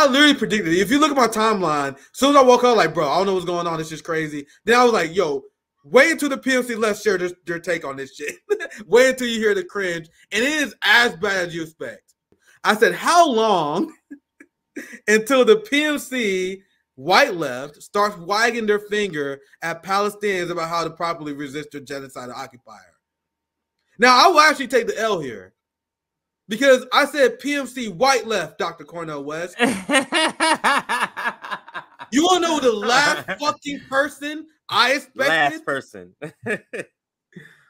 I literally predicted it. If you look at my timeline, as soon as I woke up, like, bro, I don't know what's going on. It's just crazy. Then I was like, yo, wait until the PMC left share their take on this shit. Wait until you hear the cringe. And it is as bad as you expect. I said, how long until the PMC white left starts wagging their finger at Palestinians about how to properly resist their genocidal occupier? Now, I will actually take the L here because I said PMC white left, Dr. Cornel West. You want to know the last fucking person I expected? Last person.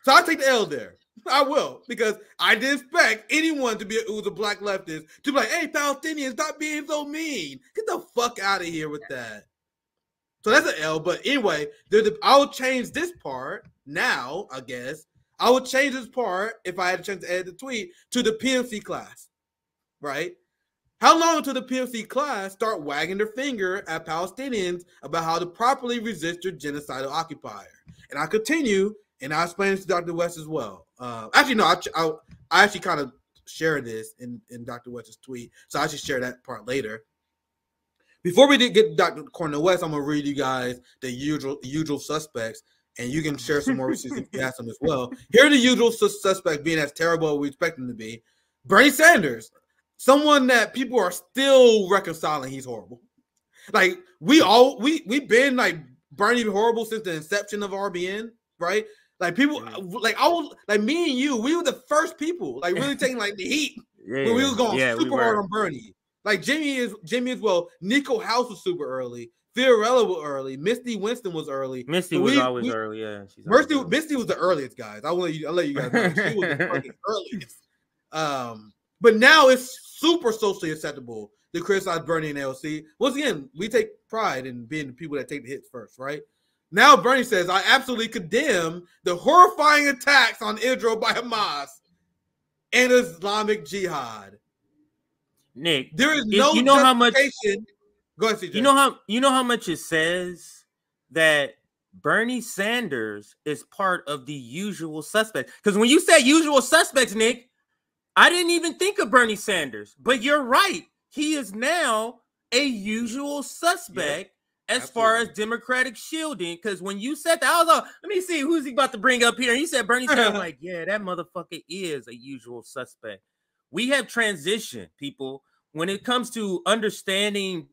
So I take the L there. I will, because I didn't expect anyone to be who's a black leftist to be like, hey, Palestinians, stop being so mean. Get the fuck out of here with that. So that's an L. But anyway, I will change this part now, I guess. I would change this part, if I had a chance to edit the tweet, to the PMC class, right? How long until the PMC class start wagging their finger at Palestinians about how to properly resist their genocidal occupier? And I continue, and I explain this to Dr. West as well. Actually, no, I actually kind of shared this in Dr. West's tweet, so I should share that part later. Before we did get Dr. Cornel West, I'm going to read you guys the usual suspects, and you can share some more receipts if you have some as well. Here are the usual suspects being as terrible as we expect them to be. Bernie Sanders, someone that people are still reconciling he's horrible. Like, we've been like Bernie horrible since the inception of RBN, right? Like, people, like me and you, we were the first people, like, really taking like the heat when we was going super hard on Bernie. Like, Jimmy as well. Nico House was super early. Fiorella was early. Misty Winston was early. Misty was always early, yeah. Misty was the earliest, guys. I'll let you guys know. She was the fucking earliest. But now it's super socially acceptable to criticize Bernie and AOC. Once again, we take pride in being the people that take the hits first, right? Now Bernie says, I absolutely condemn the horrifying attacks on Israel by Hamas and Islamic Jihad. Nick, there is no justification. Go ahead, CJ. You know how much it says that Bernie Sanders is part of the usual suspects. Because when you said usual suspects, Nick, I didn't even think of Bernie Sanders. But you're right. He is now a usual suspect as far as Democratic shielding. Because when you said that, I was like, let me see who's he about to bring up here. And you said Bernie Sanders. I'm like, yeah, that motherfucker is a usual suspect. We have transitioned, people, when it comes to understanding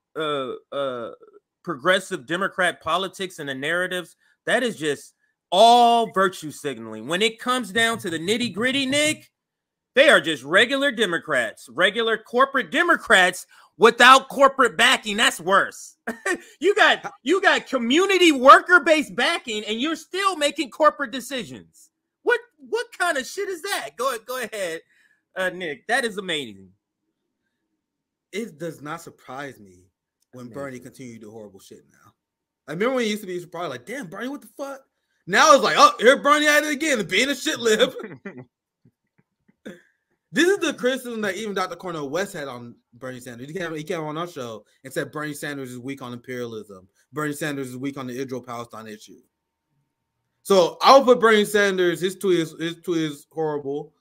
progressive Democrat politics and the narratives. That is just all virtue signaling. When it comes down to the nitty gritty, Nick, they are just regular Democrats, regular corporate Democrats without corporate backing. That's worse. you got community worker based backing, and you're still making corporate decisions. What kind of shit is that? Go ahead, Nick. That is amazing. It does not surprise me when Bernie continued to do horrible shit now. I remember when he used to be surprised, like, damn, Bernie, what the fuck? Now it's like, oh, here Bernie at it again, being a shit lib. This is the criticism that even Dr. Cornel West had on Bernie Sanders. He came on our show and said Bernie Sanders is weak on imperialism. Bernie Sanders is weak on the Israel-Palestine issue. So I would put Bernie Sanders, his tweet is horrible.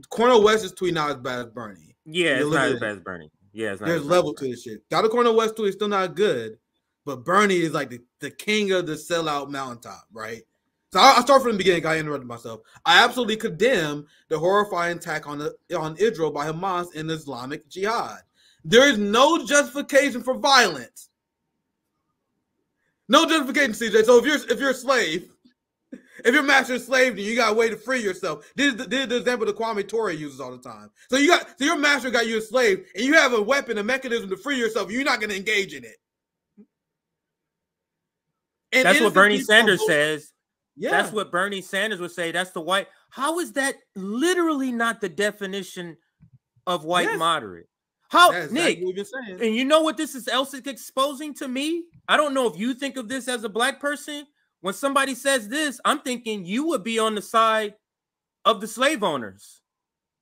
Cornel West's tweet not as bad as Bernie. Yeah, it's not as bad as Bernie. Yeah, it's not. There's level to this shit. Dr. Cornel West's tweet is still not good, but Bernie is like the king of the sellout mountaintop, right? So I'll start from the beginning. I interrupted myself. I absolutely condemn the horrifying attack on Israel by Hamas and Islamic Jihad. There is no justification for violence. No justification, CJ. So if you're a slave, if your master enslaved you, you got a way to free yourself. This is the example that Kwame Ture uses all the time. So your master got you a slave, and you have a weapon, a mechanism to free yourself. You're not going to engage in it. And that's what Bernie Sanders says. Yeah, that's what Bernie Sanders would say. That's the white. How is that literally not the definition of white moderate? How, that's Nick? Exactly what you're saying. And you know what this is else exposing to me? I don't know if you think of this as a black person. When somebody says this, I'm thinking you would be on the side of the slave owners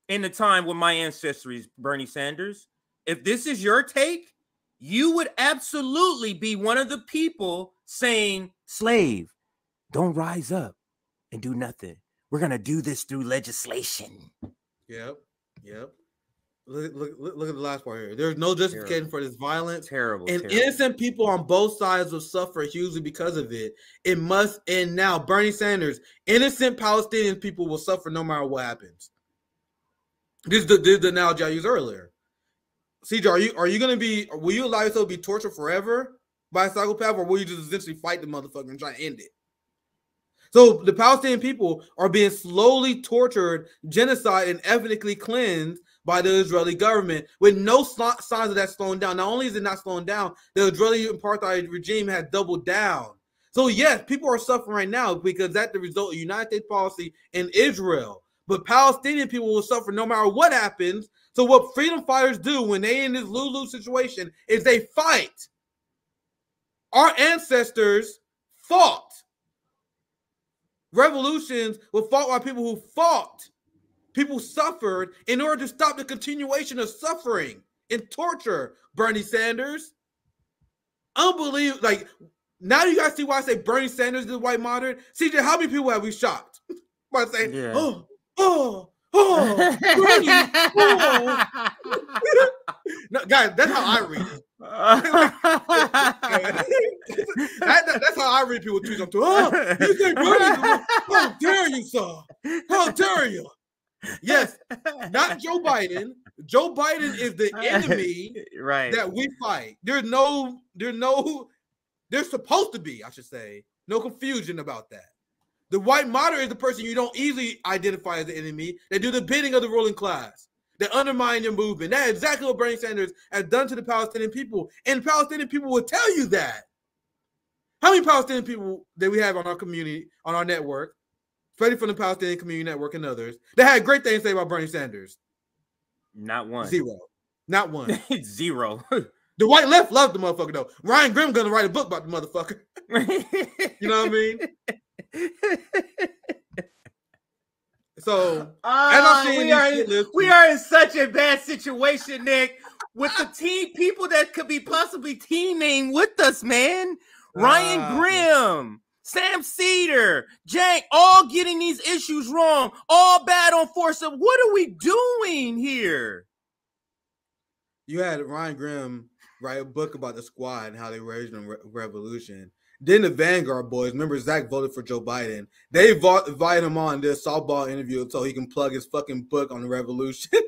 in the time when my ancestors, Bernie Sanders. If this is your take, you would absolutely be one of the people saying, slave, don't rise up and do nothing. We're going to do this through legislation. Yep. Look at the last part here. There's no justification for this violence. Terrible. Innocent people on both sides will suffer hugely because of it. It must end now. Bernie Sanders, innocent Palestinian people will suffer no matter what happens. This is the analogy I used earlier. CJ, are you gonna be? Will you allow yourself to be tortured forever by a psychopath, or will you just essentially fight the motherfucker and try to end it? So the Palestinian people are being slowly tortured, genocide, and ethnically cleansed by the Israeli government with no signs of that slowing down. Not only is it not slowing down, the Israeli apartheid regime has doubled down. So yes, people are suffering right now because that's the result of United States policy in Israel. But Palestinian people will suffer no matter what happens. So what freedom fighters do when they in this lose-lose situation is they fight. Our ancestors fought. Revolutions were fought by people who fought. People suffered in order to stop the continuation of suffering and torture. Bernie Sanders. Unbelievable. Like, now you guys see why I say Bernie Sanders is a white moderate. CJ, how many people have we shocked? By saying, Bernie, No, guys, that's how I read it. That's how I read people tweets. I'm to, you say Bernie? How dare you, sir? How dare you? Yes, not Joe Biden. Joe Biden is the enemy that we fight. There's supposed to be, I should say, no confusion about that. The white moderate is the person you don't easily identify as the enemy. They do the bidding of the ruling class. They undermine your movement. That's exactly what Bernie Sanders has done to the Palestinian people. And the Palestinian people will tell you that. How many Palestinian people that we have on our community, on our network, especially from the Palestinian Community Network and others, that had great things to say about Bernie Sanders? Not one. Zero. Not one. Zero. The white left loved the motherfucker, though. Ryan Grimm gonna write a book about the motherfucker. You know what I mean? So, we are in such a bad situation, Nick, with the people that could be possibly teaming with us, man. Ryan Grimm, Sam Cedar, Jank, all getting these issues wrong, all bad on force. What are we doing here? You had Ryan Grimm write a book about the squad and how they raised a revolution. Then the Vanguard boys, remember Zach voted for Joe Biden. They invited him on this softball interview so he can plug his fucking book on the revolution.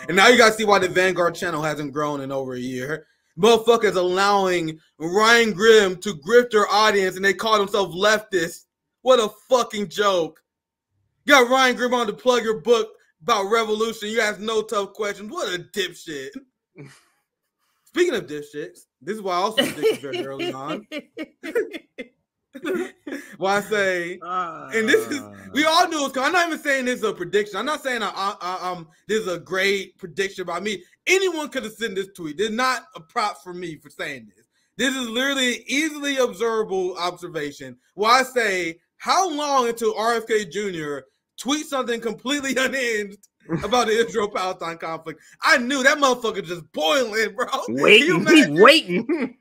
And now you guys see why the Vanguard channel hasn't grown in over a year. Motherfuckers allowing Ryan Grimm to grift their audience and they call themselves leftists. What a fucking joke. You got Ryan Grimm on to plug your book about revolution. You ask no tough questions. What a dipshit. Speaking of dipshits, this is why I also predicted very early on. Why I say, and this is, we all knew it. I'm not even saying this is a prediction. I'm not saying this is a great prediction by me. Anyone could have sent this tweet. There's not a prop for me for saying this. This is literally easily observable observation. Why I say, how long until RFK Jr. tweets something completely unhinged about the Israel-Palestine conflict? I knew that motherfucker just boiling, bro. He's waiting.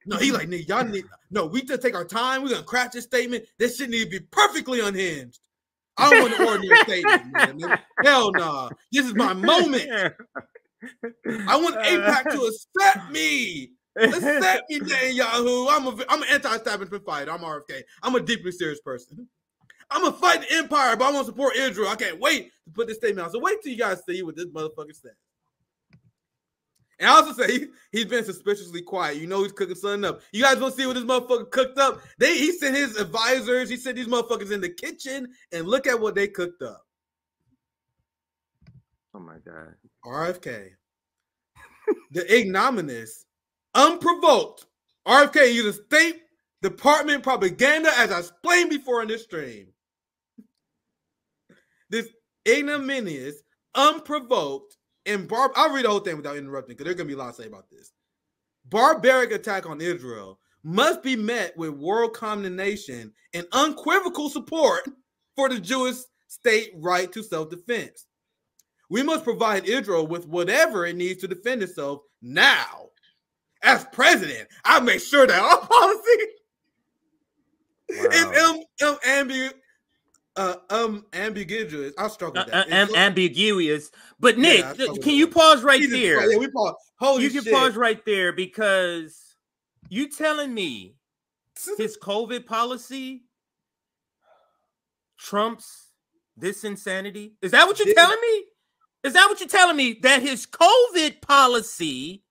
No, he like, nigga, y'all need, no, we just take our time. We're going to craft this statement. This shit need to be perfectly unhinged. I don't want an ordinary statement, man. Hell nah. This is my moment. I want AIPAC to accept me. Accept me, Netanyahu. I'm an anti-establishment fighter. I'm RFK. I'm a deeply serious person. I'm going to fight the empire, but I want to support Israel. I can't wait to put this statement out. So wait till you guys see what this motherfucker says. And I also say he's been suspiciously quiet. You know he's cooking something up. You guys want to see what this motherfucker cooked up? He sent his advisors. He sent these motherfuckers in the kitchen, and look at what they cooked up. Oh, my God. RFK. The ignominious, unprovoked RFK uses State Department propaganda, as I explained before in this stream. This ignominious, unprovoked, and I'll read the whole thing without interrupting because there's going to be a lot to say about this. Barbaric attack on Israel must be met with world condemnation and unequivocal support for the Jewish state right to self-defense. We must provide Israel with whatever it needs to defend itself now. As president, I make sure that our policy is ambiguous. I'll struggle with that. Ambiguous. But Nick, can you pause right there? Yeah, we pause. Holy shit. You can pause right there because you telling me his COVID policy trumps this insanity? Is that what you're telling me? Is that what you're telling me? That his COVID policy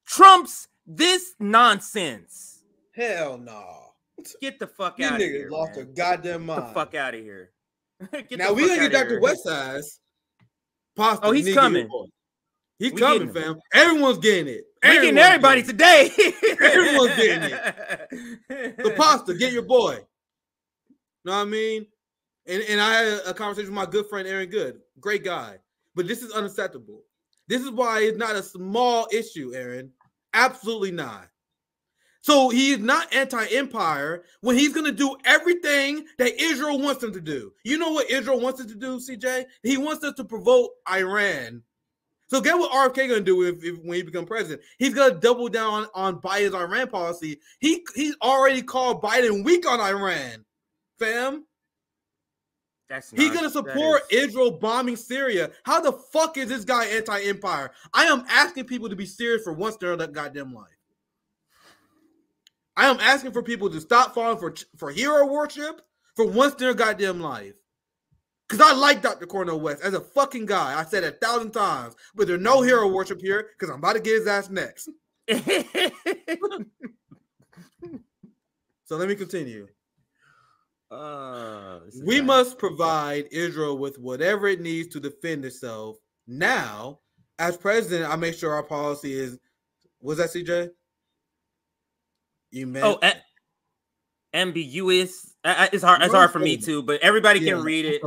trumps this nonsense? Hell no. Get the fuck out of here. You niggas lost their goddamn mind. Get the fuck out of here. Now we gonna get Dr. Westside's pasta. Oh, he's coming. He's coming, fam. Everyone's getting it. We're getting everybody today. Everyone's getting it. The pasta, get your boy. Know what I mean? And I had a conversation with my good friend Aaron Good. Great guy. But this is unacceptable. This is why it's not a small issue, Aaron. Absolutely not. So he is not anti-empire when he's going to do everything that Israel wants him to do. You know what Israel wants us to do, CJ? He wants us to provoke Iran. So get what RFK going to do when he becomes president. He's going to double down on Biden's Iran policy. He's already called Biden weak on Iran, fam. He's going to support Israel bombing Syria. How the fuck is this guy anti-empire? I am asking people to be serious for once in their goddamn life. I am asking for people to stop falling for hero worship for once in their goddamn life. Because I like Dr. Cornel West as a fucking guy. I said it 1,000 times. But there's no hero worship here because I'm about to get his ass next. So let me continue. We must provide Israel with whatever it needs to defend itself. Now, as president, I make sure our policy is, was that CJ? You meant ambiguous. It's hard for me too, but everybody can read it.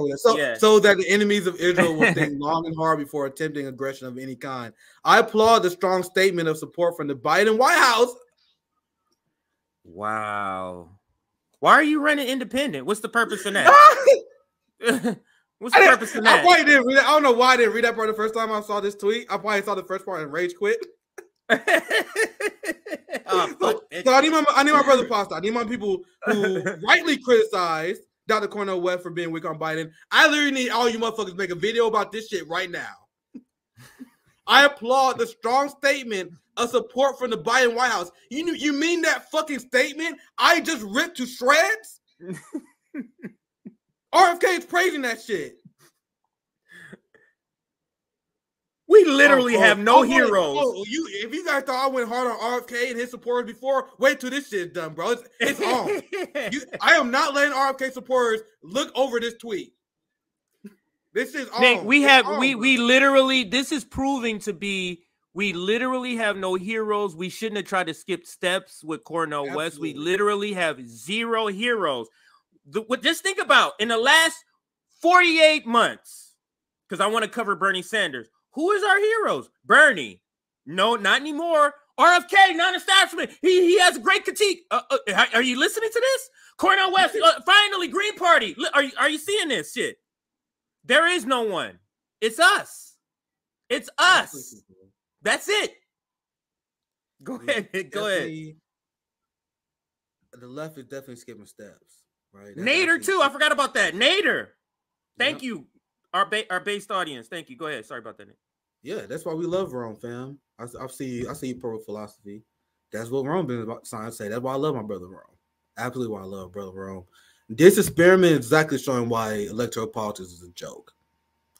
So that the enemies of Israel will think long and hard before attempting aggression of any kind. I applaud the strong statement of support from the Biden White House. Wow. Why are you running independent? What's the purpose in that? What's the purpose in that? I probably didn't read it. I don't know why I didn't read that part the first time I saw this tweet. I probably saw the first part and rage quit. So I need my brother Pasta. I need my people who rightly criticize Dr. Cornel West for being weak on Biden. I literally need all you motherfuckers to make a video about this shit right now. I applaud the strong statement of support from the Biden White House. You mean that fucking statement I just ripped to shreds? RFK is praising that shit. We literally have no heroes. If you guys thought I went hard on RFK and his supporters before, wait till this shit's done, bro. It's on. I am not letting RFK supporters look over this tweet. This is on. Nick, we literally, this is proving to be, we literally have no heroes. We shouldn't have tried to skip steps with Cornel West. We literally have zero heroes. Just think about in the last 48 months, because I want to cover Bernie Sanders. Who is our heroes? Bernie. No, not anymore. RFK, non-establishment. He has a great critique. Are you listening to this? Cornel West, finally, Green Party. Are you seeing this shit? There is no one. It's us. It's us. That's it. Go ahead. Go ahead. The left is definitely skipping steps, right? Nader, too. I forgot about that. Nader. Thank you. Our based audience. Thank you. Go ahead. Sorry about that. Yeah, that's why we love Rome, fam. I see you pro philosophy. That's what Rome been about trying to say. That's why I love my brother Rome. Absolutely why I love brother Rome. This experiment is exactly showing why electoral politics is a joke.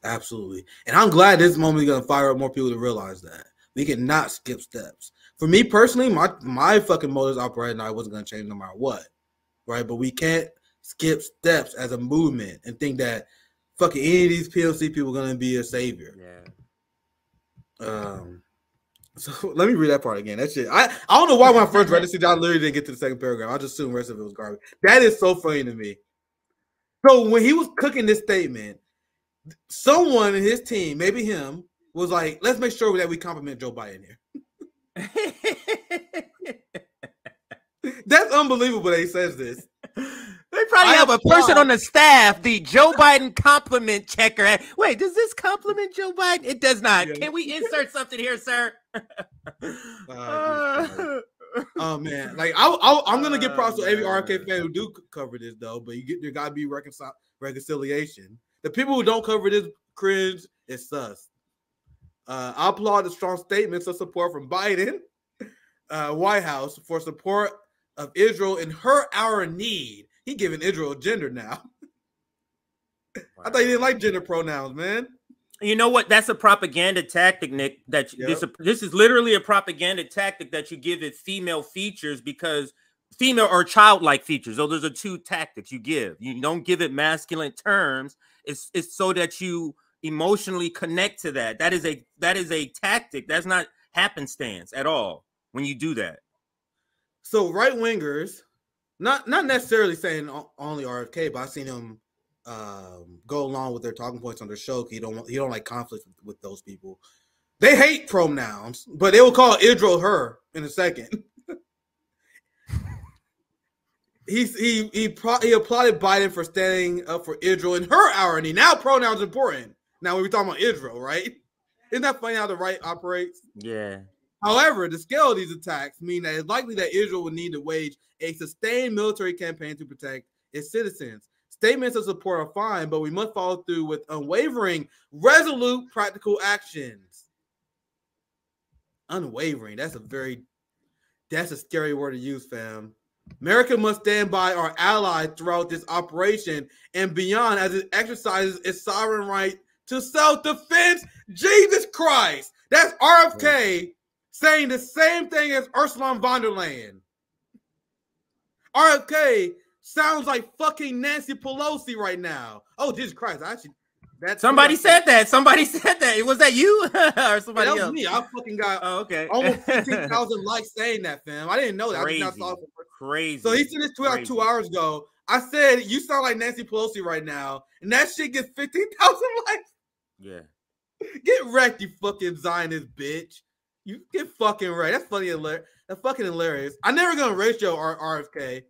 Absolutely. And I'm glad this moment is going to fire up more people to realize that. We cannot skip steps. For me personally, my fucking motives operating, I wasn't going to change no matter what. Right? But we can't skip steps as a movement and think that fucking any of these PLC people are going to be a savior. Yeah. So let me read that part again. That shit. I don't know why when I first read this, I literally didn't get to the second paragraph. I just assumed the rest of it was garbage. That is so funny to me. So when he was cooking this statement, someone in his team, maybe him, was like, let's make sure that we compliment Joe Biden here. That's unbelievable that he says this. They probably have a person on the staff, the Joe Biden compliment checker. Wait, does this compliment Joe Biden? It does not. Yeah. Can we insert something here, sir? Oh man, like I'm gonna give props to every RFK fan who do cover this though, but there gotta be reconciliation. The people who don't cover this cringe, it's sus. I applaud the strong statements of support from Biden, White House for support of Israel in her hour of need. He giving Israel gender now. Wow. I thought he didn't like gender pronouns, man. You know what? That's a propaganda tactic, Nick. That this is literally a propaganda tactic that you give it female features because female or childlike features. So those are two tactics you give. You don't give it masculine terms. It's so that you emotionally connect to that. That is a tactic. That's not happenstance at all when you do that. So right wingers, not necessarily saying only RFK, but I've seen them go along with their talking points on their show. He don't like conflict with those people. They hate pronouns, but they will call Israel her in a second. He applauded Biden for standing up for Israel in her hour of need. Now pronouns are important. Now we're talking about Israel, right? Isn't that funny how the right operates? Yeah. However, the scale of these attacks mean that it's likely that Israel would need to wage a sustained military campaign to protect its citizens. Statements of support are fine, but we must follow through with unwavering, resolute, practical actions. Unwavering. That's a scary word to use, fam. America must stand by our allies throughout this operation and beyond as it exercises its sovereign right to self-defense. Jesus Christ. That's RFK saying the same thing as Ursula von der Leyen. RFK sounds like fucking Nancy Pelosi right now. Oh, Jesus Christ. Somebody said that. Somebody said that. Was that you or somebody else? That was me. I fucking got almost 15,000 likes saying that, fam. I didn't know that. Crazy. I just saw it. Crazy. So he sent this tweet out 2 hours ago. I said, you sound like Nancy Pelosi right now. And that shit gets 15,000 likes. Yeah. Get wrecked, you fucking Zionist bitch. You get fucking wrecked. That's funny. That's fucking hilarious. I'm never going to ratio RFK.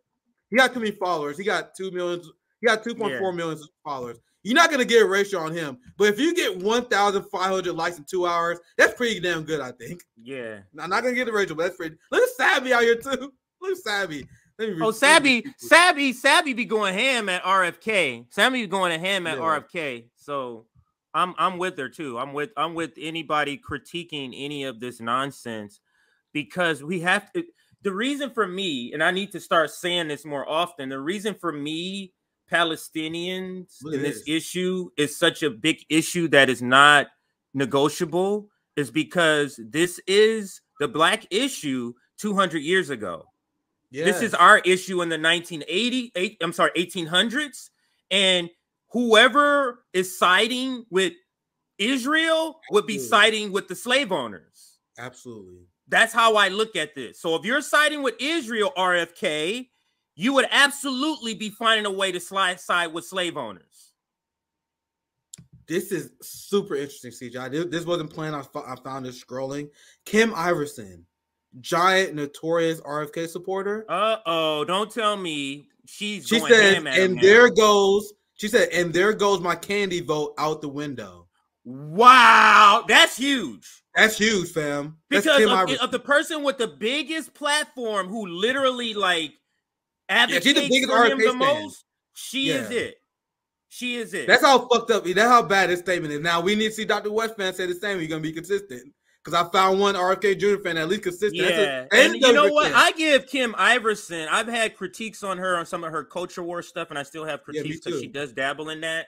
He got too many followers. He got 2 million. He got 2.4 million followers. You're not going to get a ratio on him. But if you get 1,500 likes in 2 hours, that's pretty damn good, I think. Yeah. I'm not going to get a ratio, but that's pretty. Look at Sabby out here, too. Look at Sabby. Sabby be going ham at RFK. Sabby be going ham at RFK. So I'm with her, too. I'm with anybody critiquing any of this nonsense because we have to. The reason for me, and I need to start saying this more often, the reason for me, Palestinians in this issue is such a big issue that is not negotiable is because this is the black issue 200 years ago. Yes. This is our issue in the 1800s. And whoever is siding with Israel would be siding with the slave owners. Absolutely. That's how I look at this. So if you're siding with Israel, RFK, you would absolutely be finding a way to side with slave owners. This is super interesting, CJ. This wasn't planned. I found this scrolling. Kim Iverson, giant, notorious RFK supporter. Don't tell me she said, and there goes my candy vote out the window. Wow, that's huge. That's huge, fam. Because of the person with the biggest platform who literally like advocates for him the most, she is it. She is it. That's how fucked up. That's how bad this statement is. Now we need to see Dr. West fan say the same. You're gonna be consistent. Because I found one RFK Jr. fan at least consistent. Yeah, and you know what? I give Kim Iverson. I've had critiques on her on some of her culture war stuff, and I still have critiques because she does dabble in that.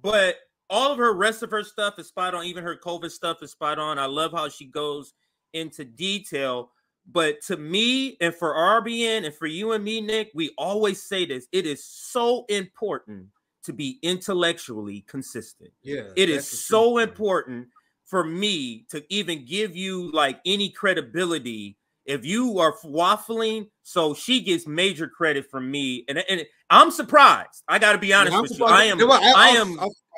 But all of her rest of her stuff is spot on. Even her COVID stuff is spot on. I love how she goes into detail. But to me, and for RBN, and for you and me, Nick, we always say this. It is so important to be intellectually consistent. Yeah, it is so important for me to even give you like any credibility if you are waffling. So she gets major credit from me, and I'm surprised. I got to be honest with you.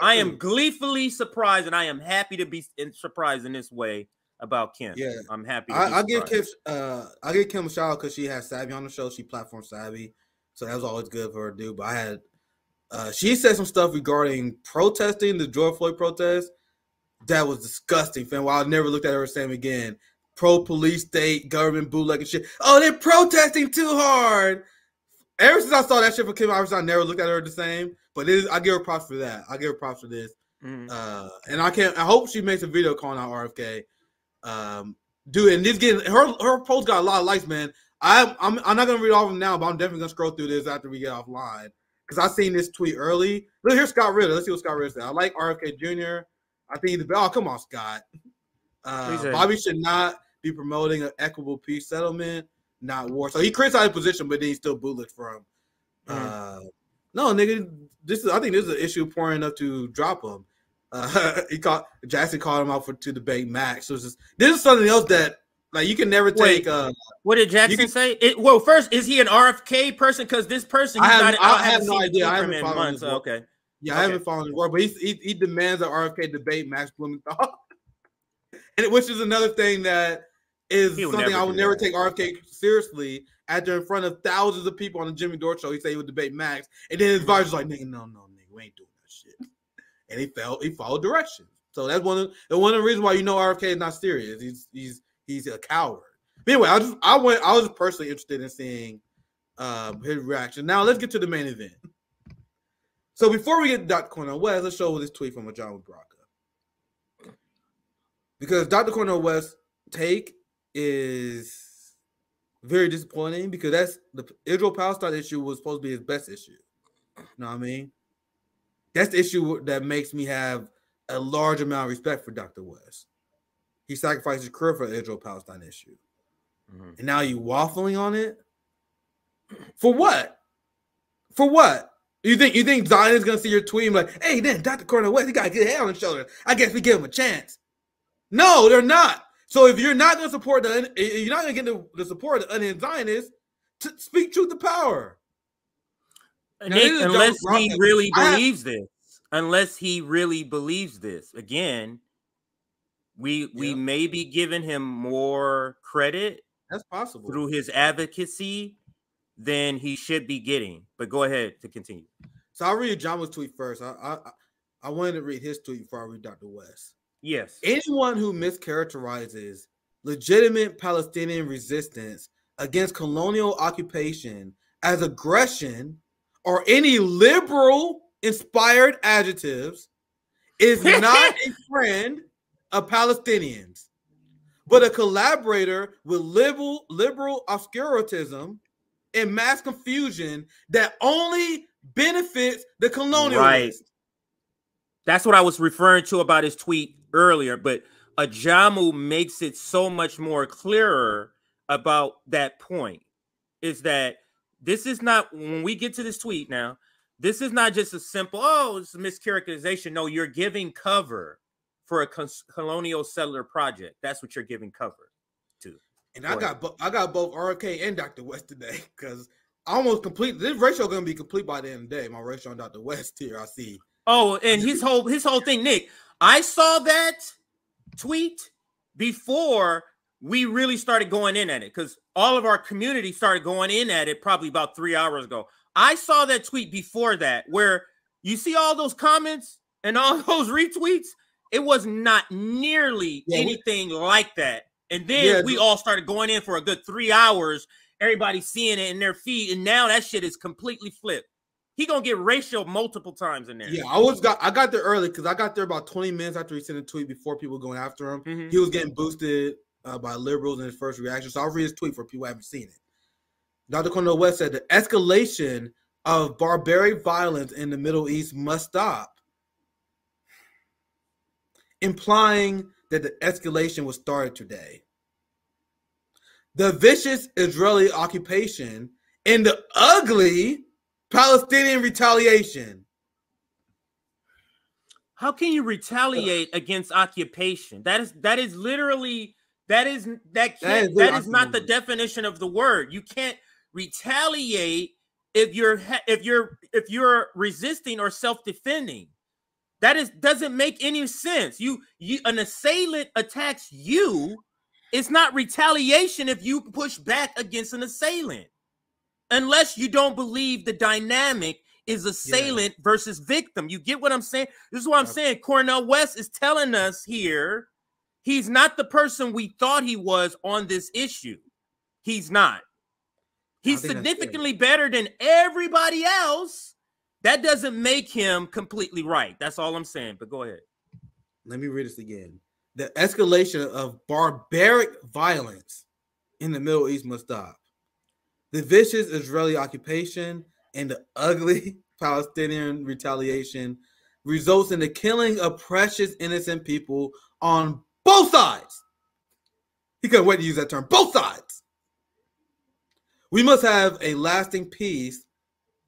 I am gleefully surprised, and I am happy to be surprised in this way about Kim. Yeah, I'm happy. I'll give Kim a shout out because she has Savvy on the show. She platform savvy, so that was always good for her to do. But I had she said some stuff regarding protesting, the George Floyd protest. That was disgusting, fam. Well, I'll never look at her the same again. pro-police state, government bootleg and shit. Oh, they're protesting too hard. Ever since I saw that shit from Kim Iverson, I never looked at her the same. But I give her props for that. I give her props for this. And I hope she makes a video calling out RFK. Dude, and this getting her post got a lot of likes, man. I'm not gonna read all of them now, but I'm definitely gonna scroll through this after we get offline because I seen this tweet early. Look, here's Scott Ritter. Let's see what Scott Ritter said. I like RFK Jr. I think he's the best. Oh, come on, Scott. Bobby should not be promoting an equitable peace settlement, not war. So he criticized the position, but then he still bootlicked for him. No, nigga, I think this is an issue pouring enough to drop him. Jackson called him out to debate Max. So this is something else that you can never take. What did Jackson say? Well, first, is he an RFK person? Because this person, I have no idea. I haven't followed his work. Okay. Yeah, I haven't followed his work, but he demands an RFK debate Max Blumenthal, and which is another thing that is something I would never take RFK seriously. After in front of thousands of people on the Jimmy Dore show, he said he would debate Max, and then his advisor's like, "Nigga, no, nigga, we ain't doing that shit." And he followed directions. So that's one of the reasons why RFK is not serious. He's a coward. But anyway, I was just personally interested in seeing his reaction. Now let's get to the main event. So before we get to Dr. Cornel West, let's show this tweet from John Braca. Because Dr. Cornel West's take is very disappointing because that's the Israel-Palestine issue was supposed to be his best issue. You know what I mean? That's the issue that makes me have a large amount of respect for Dr. West. He sacrificed his career for the Israel-Palestine issue. And now you waffling on it? For what? For what? You think Zion is gonna see your tweet and be like, hey, then Dr. Cornel West, he got a good head on his shoulder. I guess we give him a chance. No, they're not. So if you're not gonna support you're not gonna get the support of the unhinged Zionists, to speak truth to power. Nick, unless he really believes this. Unless he really believes this. Again, we may be giving him more credit. That's possible. Through his advocacy than he should be getting. But go ahead to continue. So I'll read John's tweet first. I wanted to read his tweet before I read Dr. West. Yes. Anyone who mischaracterizes legitimate Palestinian resistance against colonial occupation as aggression or any liberal-inspired adjectives is not a friend of Palestinians, but a collaborator with liberal obscurantism and mass confusion that only benefits the colonialists. Right. That's what I was referring to about his tweet earlier, but Ajamu makes it so much more clearer about that point. Is that this is not, when we get to this tweet now, this is not just a simple, it's a mischaracterization. No, you're giving cover for a colonial settler project. That's what you're giving cover to. And I got both RFK and Dr. West today because I almost complete this ratio going to be complete by the end of the day. My ratio on Dr. West here, I see. Oh, and his whole thing, Nick. I saw that tweet before we really started going in at it because all of our community started going in at it probably about 3 hours ago. I saw that tweet before that where you see all those comments and all those retweets. It was not nearly anything like that. And then we all started going in for a good 3 hours, everybody seeing it in their feed, and now that shit is completely flipped. He gonna get ratio multiple times in there. Yeah, I got there early because I got there about 20 minutes after he sent a tweet before people going after him. He was getting boosted by liberals in his first reaction. So I'll read his tweet for people who haven't seen it. Dr. Cornel West said the escalation of barbaric violence in the Middle East must stop, implying that the escalation was started today. The vicious Israeli occupation and the ugly Palestinian retaliation. How can you retaliate against occupation? That is not the definition of the word. You can't retaliate if you're resisting or self-defending. Doesn't make any sense. An assailant attacks you. It's not retaliation if you push back against an assailant, unless you don't believe the dynamic is assailant versus victim. You get what I'm saying? This is what I'm saying. Cornel West is telling us here He's not the person we thought he was on this issue. He's not. He's significantly better than everybody else. That doesn't make him completely right. That's all I'm saying. But go ahead. Let me read this again. The escalation of barbaric violence in the Middle East must stop. The vicious Israeli occupation and the ugly Palestinian retaliation results in the killing of precious innocent people on both sides. He couldn't wait to use that term. Both sides. We must have a lasting peace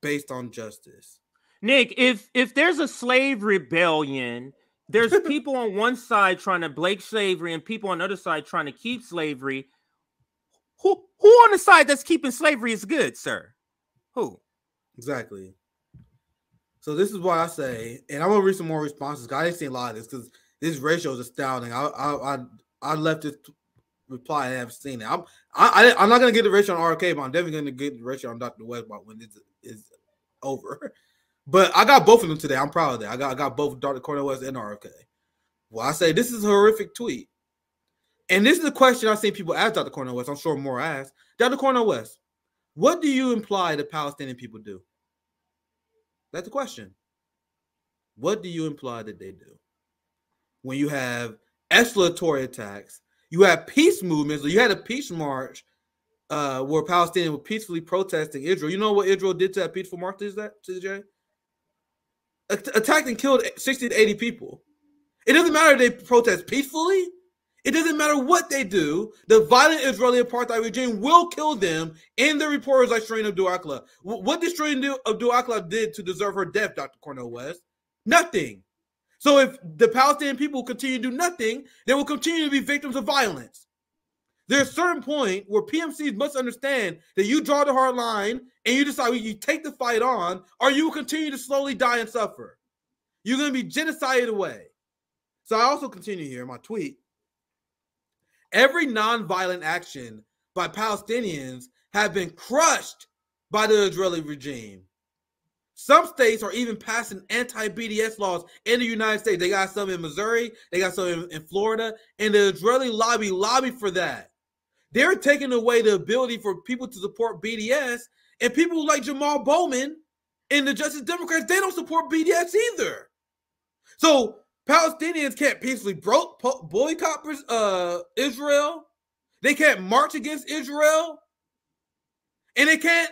based on justice. Nick, if there's a slave rebellion, there's people on one side trying to break slavery and people on the other side trying to keep slavery. Who on the side that's keeping slavery is good, sir? Who? Exactly. So this is why I say, and I'm gonna read some more responses. I didn't see a lot of this because this ratio is astounding. I left this reply and I haven't seen it. I'm not gonna get the ratio on RFK, but I'm definitely gonna get the ratio on Dr. Westbrook when this is over. But I got both of them today. I'm proud of that. I got both Dr. Cornel West and RFK. Well, I say this is a horrific tweet. And this is a question I've seen people ask Dr. Cornel West. I'm sure more ask. Dr. Cornel West, what do you imply the Palestinian people do? That's the question. What do you imply that they do? When you have escalatory attacks, you have peace movements, or you had a peace march where Palestinians were peacefully protesting Israel. You know what Israel did to that peaceful march, TJ? Attacked and killed 60 to 80 people. It doesn't matter if they protest peacefully. It doesn't matter what they do. The violent Israeli apartheid regime will kill them. And the reporters like Shireen Abdul-Akleh. What did Shireen Abdul-Akleh did to deserve her death, Dr. Cornel West? Nothing. So if the Palestinian people continue to do nothing, they will continue to be victims of violence. There's a certain point where PMCs must understand that you draw the hard line and you decide you take the fight on, or you will continue to slowly die and suffer. You're going to be genocided away. So I also continue here in my tweet. Every nonviolent action by Palestinians have been crushed by the Israeli regime. Some states are even passing anti-BDS laws in the United States. They got some in Missouri, they got some in Florida, and the Israeli lobby for that. They're taking away the ability for people to support BDS, and people like Jamal Bowman and the Justice Democrats, they don't support BDS either. So Palestinians can't peacefully boycott Israel. They can't march against Israel. And they can't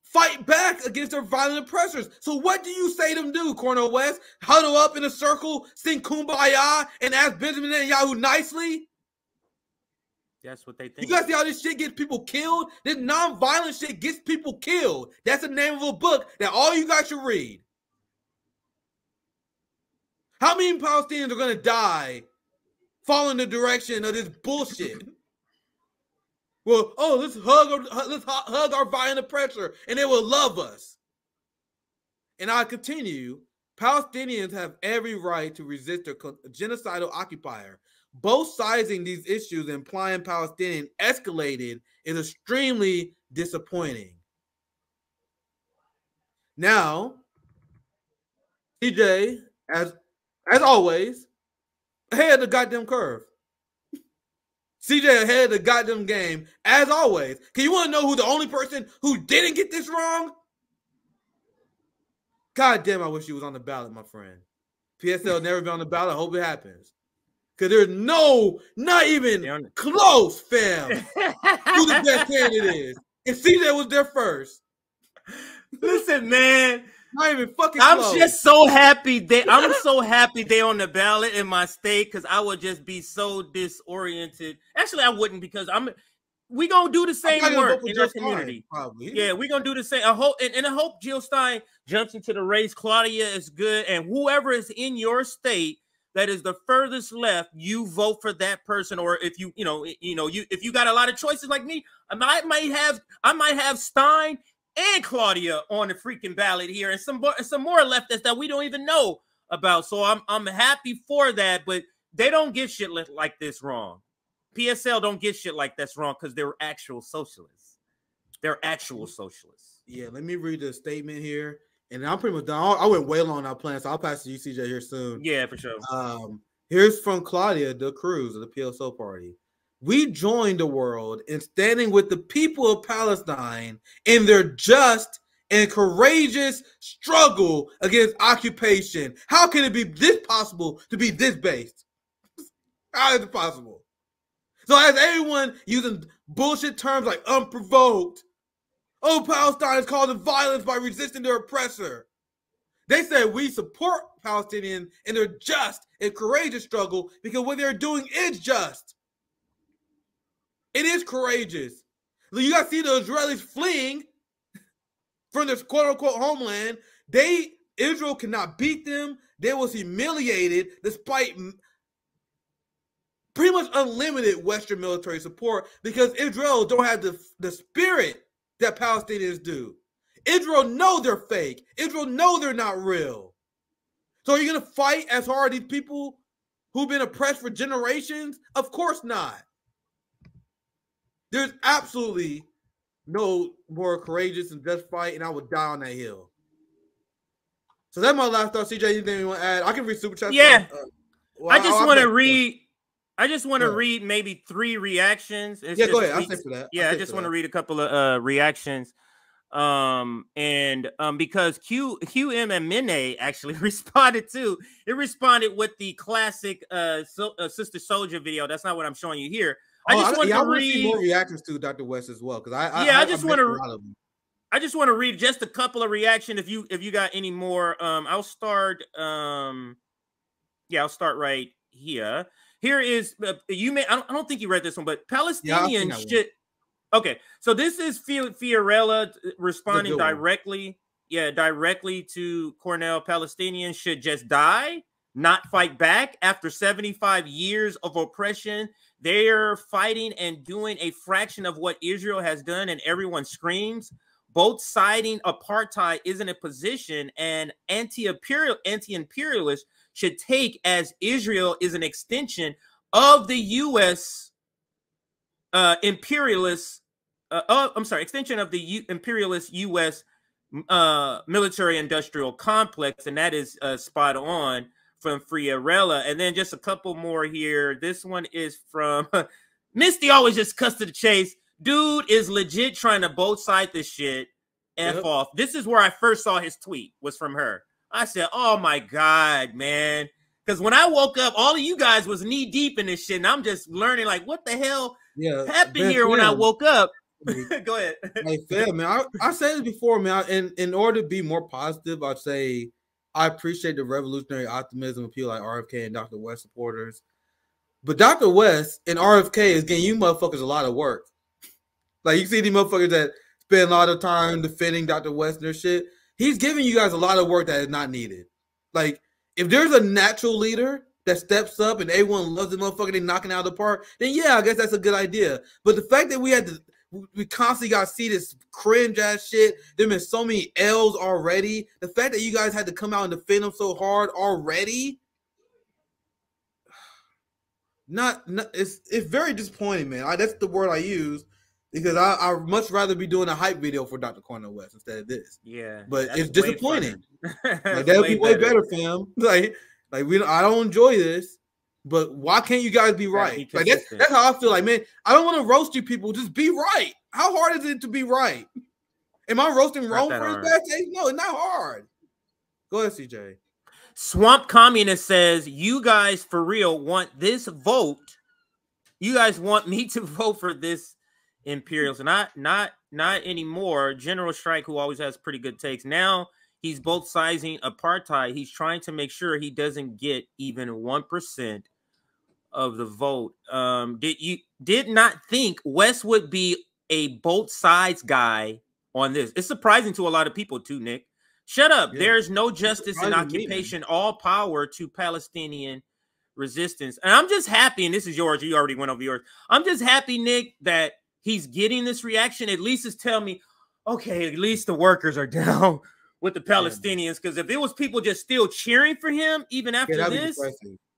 fight back against their violent oppressors. So what do you say them do, Cornel West? Huddle up in a circle, sing Kumbaya, and ask Benjamin Netanyahu nicely? That's what they think. You guys see how this shit gets people killed? This non-violent shit gets people killed. That's the name of a book that all you guys should read. How many Palestinians are going to die following the direction of this bullshit? Well, let's hug our violent oppressor, and they will love us. And I continue, Palestinians have every right to resist their genocidal occupier. Both sizing these issues and implying Palestinian escalated is extremely disappointing. Now, TJ, as always, ahead of the goddamn curve. CJ ahead of the goddamn game, as always. Can you want to know who the only person who didn't get this wrong? God damn, I wish he was on the ballot, my friend. PSL never been on the ballot. I hope it happens. Because there's not even close, fam, who the best candidate is. And CJ was there first. Listen, man. Not even fucking I'm close. just so happy I'm so happy they on the ballot in my state, because I would just be so disoriented. Actually, I wouldn't, because we gonna do the same work in our community. Probably. Yeah, we gonna do the same. I hope Jill Stein jumps into the race. Claudia is good, and whoever is in your state that is the furthest left, you vote for that person. Or if if you got a lot of choices like me, I might have Stein and Claudia on the freaking ballot here, and some more leftists that we don't even know about. So I'm happy for that, but they don't get shit like this wrong. PSL don't get shit like this wrong because they're actual socialists. They're actual socialists. Yeah, let me read the statement here, and I'm pretty much done. I went way long on our plan, so I'll pass to you, CJ, here soon. Yeah, for sure. Here's from Claudia de Cruz of the PSO party. We join the world in standing with the people of Palestine in their just and courageous struggle against occupation. How can it be this possible to be this based? How is it possible? So as everyone using bullshit terms like unprovoked, oh, Palestine is causing violence by resisting their oppressor. They said we support Palestinians in their just and courageous struggle because what they're doing is just. It is courageous. You got to see the Israelis fleeing from this quote-unquote homeland. Israel cannot beat them. They was humiliated despite pretty much unlimited Western military support because Israel don't have the spirit that Palestinians do. Israel know they're fake. Israel know they're not real. So are you going to fight as hard as these people who've been oppressed for generations? Of course not. There's absolutely no more courageous and just fight, and I would die on that hill. So that's my last thought. CJ, anything you want to add? I can read super chats. Yeah. I just want to read. I just want to read maybe 3 reactions. It's go ahead. I'll stay for that. Yeah, I just want to read a couple of reactions. Because QM and Mene actually responded too. It responded with the classic Sister Soldier video. That's not what I'm showing you here. I just want to read more reactions to Dr. West as well because I just want to read just a couple of reactions. If you got any more, I'll start. I'll start right here. Here is I don't think you read this one, but Palestinians should. Okay, so this is Fiorella responding directly to Cornel. Palestinians should just die, not fight back after 75 years of oppression. They're fighting and doing a fraction of what Israel has done, and everyone screams. Both siding apartheid isn't a position, and anti-imperialists should take as Israel is an extension of the U.S. Extension of the imperialist U.S. military-industrial complex, and that is spot on from Fiorella. And then just a couple more here. This one is from Misty. Always just cuts to the chase. Dude is legit trying to both side this shit. F off. This is where I first saw his tweet. Was from her. I said, "Oh my god, man!" Because when I woke up, all of you guys was knee deep in this shit, and I'm just learning like what the hell happened here when I woke up. Go ahead. Hey, fair, man. I said this before, man. In order to be more positive, I'd say I appreciate the revolutionary optimism of people like RFK and Dr. West supporters. But Dr. West and RFK is getting you motherfuckers a lot of work. Like, you see these motherfuckers that spend a lot of time defending Dr. West and their shit. He's giving you guys a lot of work that is not needed. Like, if there's a natural leader that steps up and everyone loves the motherfucker, they knocking out of the park, then yeah, I guess that's a good idea. But the fact that we constantly got to see this cringe ass shit. There been so many L's already. The fact that you guys had to come out and defend them so hard already, it's very disappointing, man. That's the word I use because I much rather be doing a hype video for Dr. Cornel West instead of this. Yeah, but it's disappointing. Like, that'll be way better, fam. Like I don't enjoy this. But why can't you guys be right? Like that's how I feel. Like, man, I don't want to roast you people. Just be right. How hard is it to be right? Am I roasting Rome for his bad taste? No, it's not hard. Go ahead, CJ. Swamp Communist says, you guys for real want this vote. You guys want me to vote for this imperials. Not anymore. General Strike, who always has pretty good takes. Now he's both sizing apartheid. He's trying to make sure he doesn't get even 1% of the vote. Did not think West would be a both sides guy on this. It's surprising to a lot of people too, Nick. Shut up. Yeah. There's no justice in occupation. All power to Palestinian resistance. And I'm just happy, and this is yours. You already went over yours. I'm just happy, Nick, that he's getting this reaction. At least it's telling me, okay, at least the workers are down with the Palestinians. Because if it was people just still cheering for him, even after this,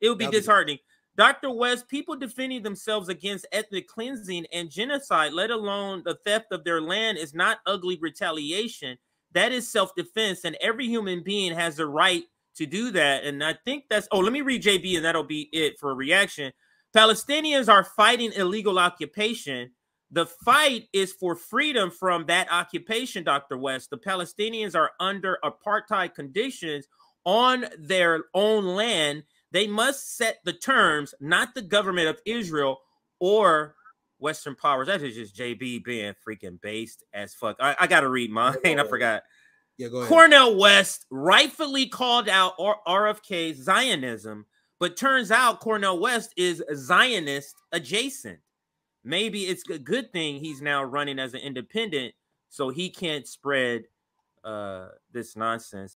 it would be disheartening. Dr. West, people defending themselves against ethnic cleansing and genocide, let alone the theft of their land, is not ugly retaliation. That is self-defense, and every human being has the right to do that. And I think that's, let me read JB and that'll be it for a reaction. Palestinians are fighting illegal occupation. The fight is for freedom from that occupation, Dr. West. The Palestinians are under apartheid conditions on their own land. They must set the terms, not the government of Israel or Western powers. That is just JB being freaking based as fuck. I got to read mine. I forgot. Yeah, go ahead. Cornel West rightfully called out RFK's Zionism, but turns out Cornel West is Zionist adjacent. Maybe it's a good thing he's now running as an independent so he can't spread this nonsense.